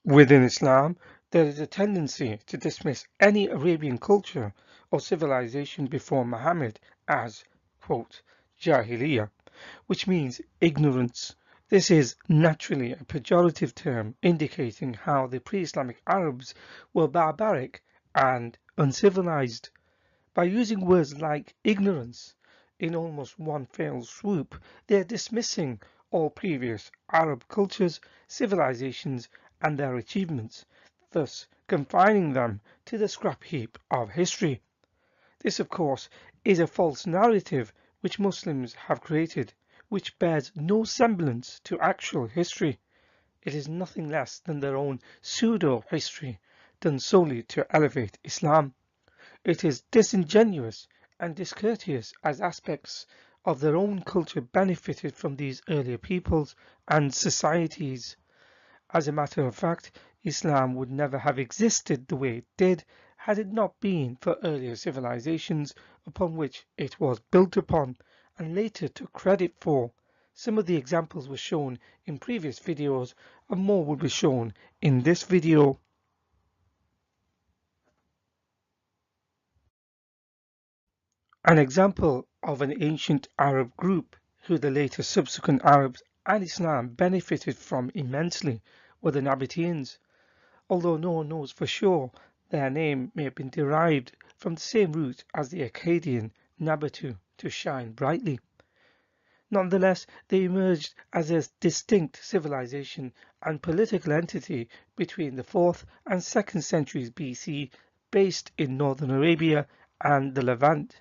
Within Islam, there is a tendency to dismiss any Arabian culture or civilization before Muhammad as, quote, Jahiliyyah, which means ignorance. This is naturally a pejorative term indicating how the pre-Islamic Arabs were barbaric and uncivilized. By using words like ignorance in almost one fell swoop, they are dismissing all previous Arab cultures, civilizations, and their achievements, thus confining them to the scrap heap of history. This, of course, is a false narrative which Muslims have created, which bears no semblance to actual history. It is nothing less than their own pseudo-history, done solely to elevate Islam. It is disingenuous and discourteous as aspects of their own culture benefited from these earlier peoples and societies. As a matter of fact, Islam would never have existed the way it did had it not been for earlier civilizations upon which it was built upon and later took credit for. Some of the examples were shown in previous videos and more will be shown in this video. An example of an ancient Arab group who the later subsequent Arabs and Islam benefited from immensely were the Nabateans. Although no one knows for sure, their name may have been derived from the same root as the Akkadian Nabatu, to shine brightly. Nonetheless, they emerged as a distinct civilization and political entity between the 4th and 2nd centuries BC, based in northern Arabia and the Levant.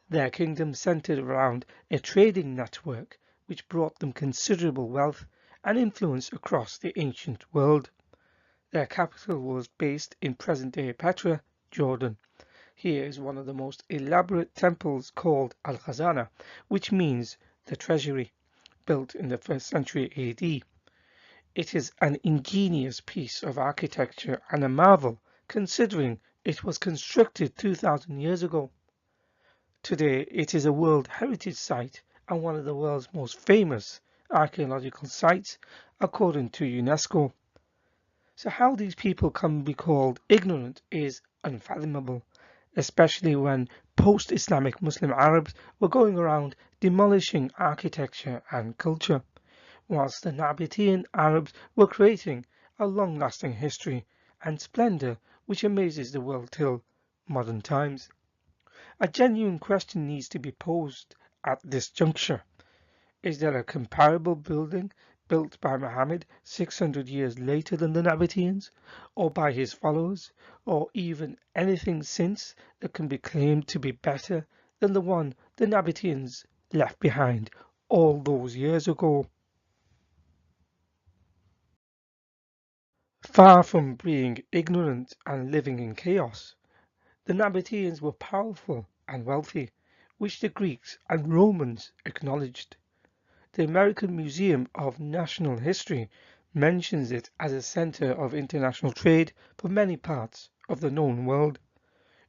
Their kingdom centered around a trading network which brought them considerable wealth and influence across the ancient world. Their capital was based in present-day Petra, Jordan. Here is one of the most elaborate temples called Al-Khazana, which means the treasury, built in the 1st century AD. It is an ingenious piece of architecture and a marvel considering it was constructed 2,000 years ago. Today it is a World Heritage Site and one of the world's most famous archaeological sites according to UNESCO. So how these people can be called ignorant is unfathomable, especially when post-Islamic Muslim Arabs were going around demolishing architecture and culture, whilst the Nabatean Arabs were creating a long-lasting history and splendour which amazes the world till modern times. A genuine question needs to be posed at this juncture. Is there a comparable building built by Muhammad 600 years later than the Nabateans, or by his followers, or even anything since that can be claimed to be better than the one the Nabateans left behind all those years ago? Far from being ignorant and living in chaos, the Nabateans were powerful and wealthy, which the Greeks and Romans acknowledged. The American Museum of National History mentions it as a center of international trade for many parts of the known world.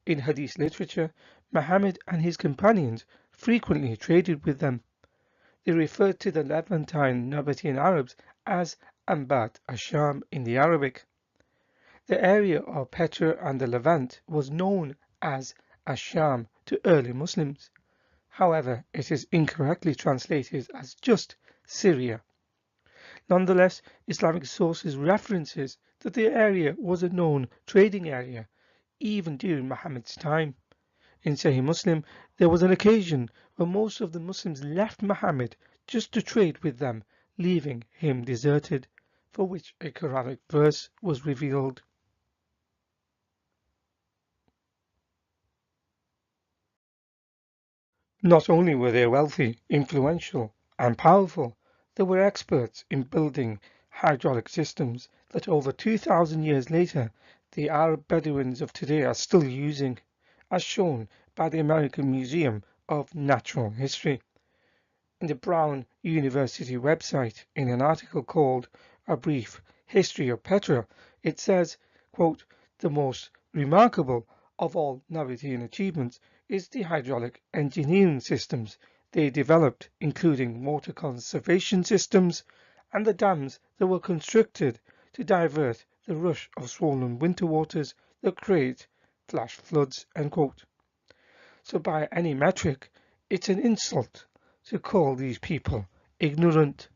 In Hadith literature, Muhammad and his companions frequently traded with them. They referred to the Levantine Nabatean Arabs as Ambat Asham in the Arabic. The area of Petra and the Levant was known as Asham to early Muslims. However, it is incorrectly translated as just Syria. Nonetheless, Islamic sources references that the area was a known trading area even during Muhammad's time. In Sahih Muslim, there was an occasion when most of the Muslims left Muhammad just to trade with them, leaving him deserted, for which a Quranic verse was revealed. Not only were they wealthy, influential, and powerful, they were experts in building hydraulic systems that over 2,000 years later the Arab Bedouins of today are still using, as shown by the American Museum of Natural History. In the Brown University website, in an article called A Brief History of Petra, it says, quote, "The most remarkable of all Nabatean achievements is the hydraulic engineering systems they developed, including water conservation systems and the dams that were constructed to divert the rush of swollen winter waters that create flash floods, end quote. So by any metric, it's an insult to call these people ignorant.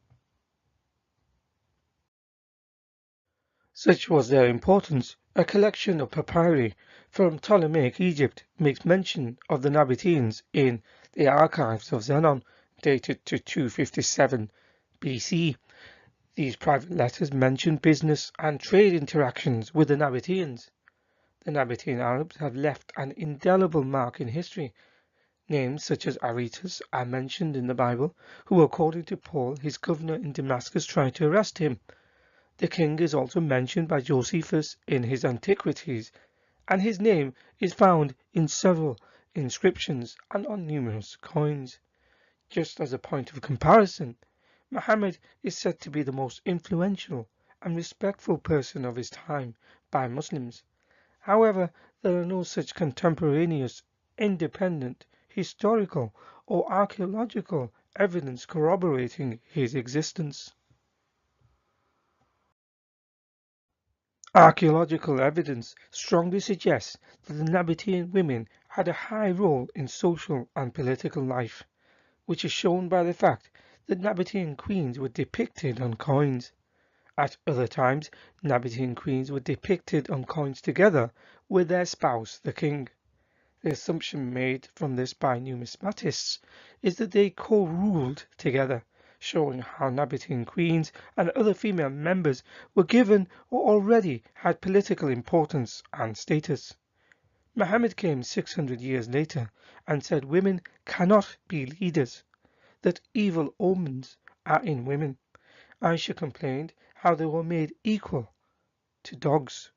Such was their importance. A collection of papyri from Ptolemaic Egypt makes mention of the Nabateans in the archives of Zenon, dated to 257 BC. These private letters mention business and trade interactions with the Nabateans. The Nabatean Arabs have left an indelible mark in history. Names such as Aretas are mentioned in the Bible, who, according to Paul, his governor in Damascus, tried to arrest him. The king is also mentioned by Josephus in his Antiquities, and his name is found in several inscriptions and on numerous coins. Just as a point of comparison, Muhammad is said to be the most influential and respectful person of his time by Muslims. However, there are no such contemporaneous, independent, historical, or archaeological evidence corroborating his existence. Archaeological evidence strongly suggests that the Nabatean women had a high role in social and political life, which is shown by the fact that Nabatean queens were depicted on coins. At other times, Nabatean queens were depicted on coins together with their spouse, the king. The assumption made from this by numismatists is that they co-ruled together, showing how Nabatean queens and other female members were given or already had political importance and status. Muhammad came 600 years later and said women cannot be leaders, that evil omens are in women. Aisha complained how they were made equal to dogs.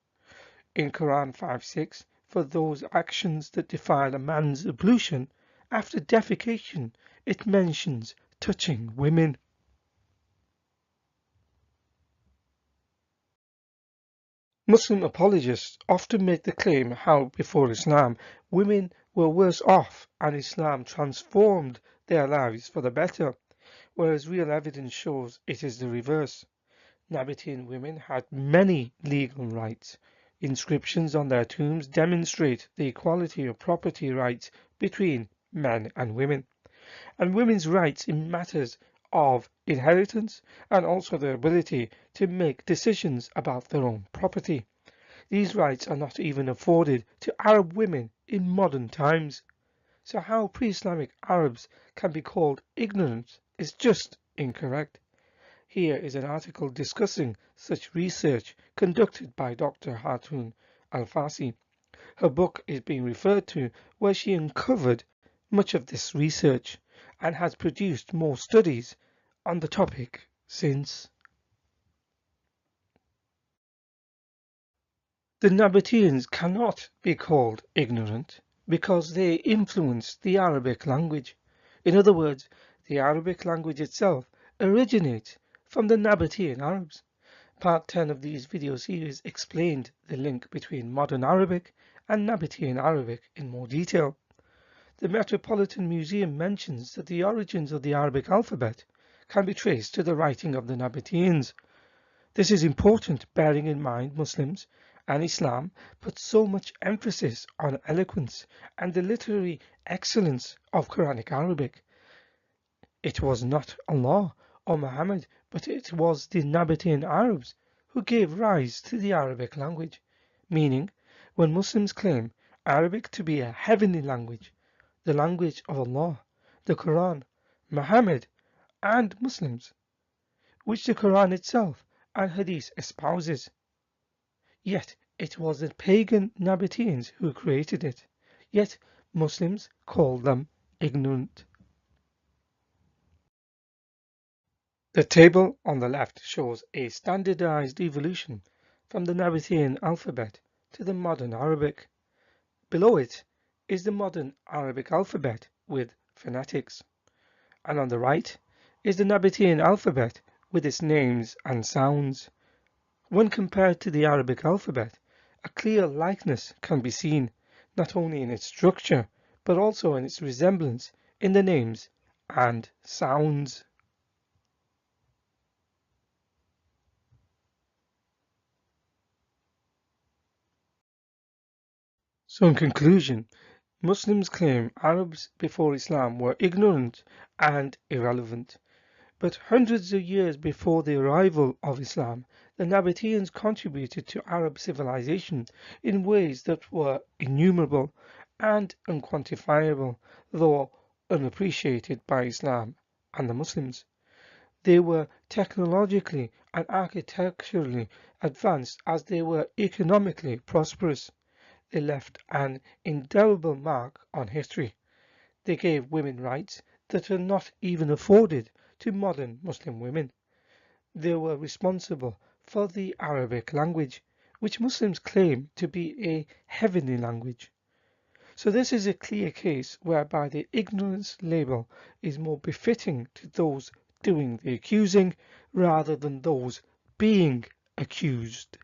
In Quran 5:6, for those actions that defile a man's ablution, after defecation it mentions touching women. Muslim apologists often make the claim how before Islam women were worse off and Islam transformed their lives for the better, whereas real evidence shows it is the reverse. Nabatean women had many legal rights. Inscriptions on their tombs demonstrate the equality of property rights between men and women, and women's rights in matters of inheritance and also their ability to make decisions about their own property. These rights are not even afforded to Arab women in modern times. So how pre-Islamic Arabs can be called ignorant is just incorrect. Here is an article discussing such research conducted by Dr. Hatun Al-Fasi. Her book is being referred to where she uncovered much of this research and has produced more studies on the topic since. The Nabateans cannot be called ignorant because they influenced the Arabic language. In other words, the Arabic language itself originates from the Nabatean Arabs. Part 10 of these video series explained the link between modern Arabic and Nabatean Arabic in more detail. The Metropolitan Museum mentions that the origins of the Arabic alphabet can be traced to the writing of the Nabateans. This is important, bearing in mind Muslims and Islam put so much emphasis on eloquence and the literary excellence of Quranic Arabic. It was not Allah or Muhammad, but it was the Nabatean Arabs who gave rise to the Arabic language, meaning when Muslims claim Arabic to be a heavenly language, the language of Allah, the Quran, Muhammad, and Muslims, which the Quran itself and Hadith espouses. Yet it was the pagan Nabateans who created it, yet Muslims call them ignorant. The table on the left shows a standardized evolution from the Nabatean alphabet to the modern Arabic. Below it is the modern Arabic alphabet with phonetics, and on the right is the Nabatean alphabet with its names and sounds. When compared to the Arabic alphabet, a clear likeness can be seen, not only in its structure, but also in its resemblance in the names and sounds. So, in conclusion, Muslims claim Arabs before Islam were ignorant and irrelevant. But hundreds of years before the arrival of Islam, the Nabateans contributed to Arab civilization in ways that were innumerable and unquantifiable, though unappreciated by Islam and the Muslims. They were technologically and architecturally advanced as they were economically prosperous. They left an indelible mark on history. They gave women rights that are not even afforded to modern Muslim women. They were responsible for the Arabic language, which Muslims claim to be a heavenly language. So this is a clear case whereby the ignorance label is more befitting to those doing the accusing rather than those being accused.